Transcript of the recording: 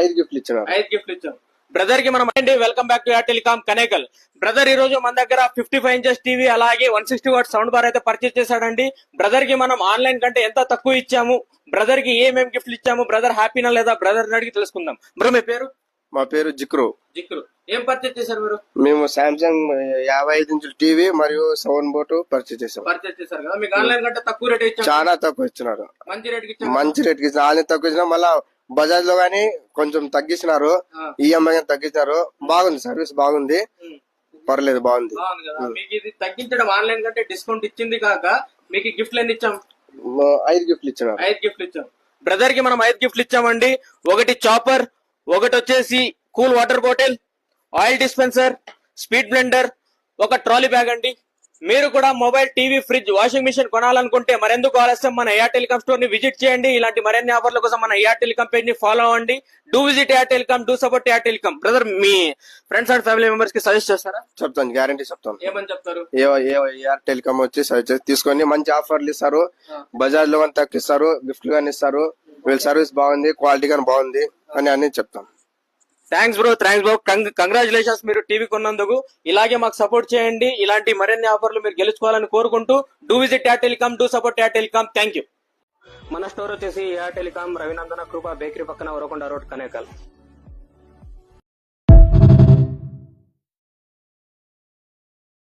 5 గిఫ్ట్లు ఇచ్చినారు. 5 గిఫ్ట్లు ఇచ్చాం. బ్రదర్ కి మనం welcome back to telecom Kanekal. Brother ఈ రోజు మన దగ్గర 55 ఇంచెస్ టీవీ అలాగే 160 వాట్ సౌండ్ బార్ అయితే పర్చేజ్ చేశాడండి. బ్రదర్ కి మనం ఆన్లైన్ కంటే ఎంత తక్కువ ఇచ్చాము, బ్రదర్ కి ఏమేమి గిఫ్ట్లు ఇచ్చాము, బ్రదర్ హ్యాపీనా లేదా బ్రదర్ అడిగి తెలుసుకుందాం. బ్రో మీ పేరు? మా పేరు జిక్రు. ఏం పర్చేజ్ చేశారు మీరు? మేము సామ్సంగ్ 55 ఇంచుల టీవీ మరియు సౌండ్ బోర్డు పర్చేజ్ చేసాం. పర్చేజ్ చేశారు కదా, మీకు ఆన్లైన్ కంటే తక్కువ రేట్ ఇచ్చాము. చాలా తక్కువ ఇచ్చినారు. మంచి రేట్ ఇచ్చారు. మంచి రేట్ కి ఆన్లైన్ తక్కువ ఇచ్చినా, మళ్ళా బజాజ్ లో గానీ కొంచెం తగ్గించినారు, ఈఎంఐ తగ్గించినారు. బాగుంది, సర్వీస్ బాగుంది, పర్లేదు, బాగుంది. బాగుంది కదా. మీకు ఇది తగ్గించడం ఆన్లైన్ కంటే డిస్కౌంట్ ఇచ్చింది కాక మీకు గిఫ్ట్లు ఎన్ని ఇచ్చాం? 5 గిఫ్ట్లు ఇచ్చినారు. 5 గిఫ్ట్లు ఇచ్చాం. బ్రదర్ కి మనం 5 గిఫ్ట్లు ఇచ్చామండి. ఒకటి చాపర్, ఒకటి వచ్చేసి cool water bottle, oil dispenser, speed blender, ఒక ట్రాలీ బ్యాగ్ అండి. మీరు కూడా mobile, TV, fridge, washing machine కొనాలనుకుంటే మరెందుకు ఆలస్యం, మన ఎయిర్ టెలికాం స్టోర్ ని విజిట్ చేయండి. ఇలాంటి మరిన్ని ఆఫర్ల కోసం మన ఎయిర్ టెలికాం పేజ్ ని ఫాలో అవ్వండి. Do visit Air Telecom, do support Air Telecom. Brother మీ ఫ్రెండ్స్ అండ్ ఫ్యామిలీ మెంబర్స్ కి సజెస్ట్ చేస్తారా? చెప్తాను, గ్యారంటీ చెప్తాను. ఏమని చెప్తారు? ఎయిర్ టెలికాం వచ్చి తీసుకొని మంచి ఆఫర్లు ఇస్తారు, బజాజ్ లో కానీ తగ్గిస్తారు, గిఫ్ట్లు కానీ ఇస్తారు. వీళ్ళ సర్వీస్ బాగుంది, క్వాలిటీ కానీ బాగుంది అని అన్ని చెప్తాం. Thanks bro. కంగ్రాచులేషన్స్ మీరు టీవీ కొన్నందుకు. ఇలాగే మాకు సపోర్ట్ చేయండి. ఇలాంటి మరిన్ని ఆఫర్లు మీరు గెలుచుకోవాలని కోరుకుంటూ do visit Air Telecom, do support Air telecom. Thank you. మన స్టోర్ వచ్చేసి ఎయిర్ టెలికాం, రవినందన కృప బేకరీ పక్కన, ఉరకొండ రోడ్, కనేకల్.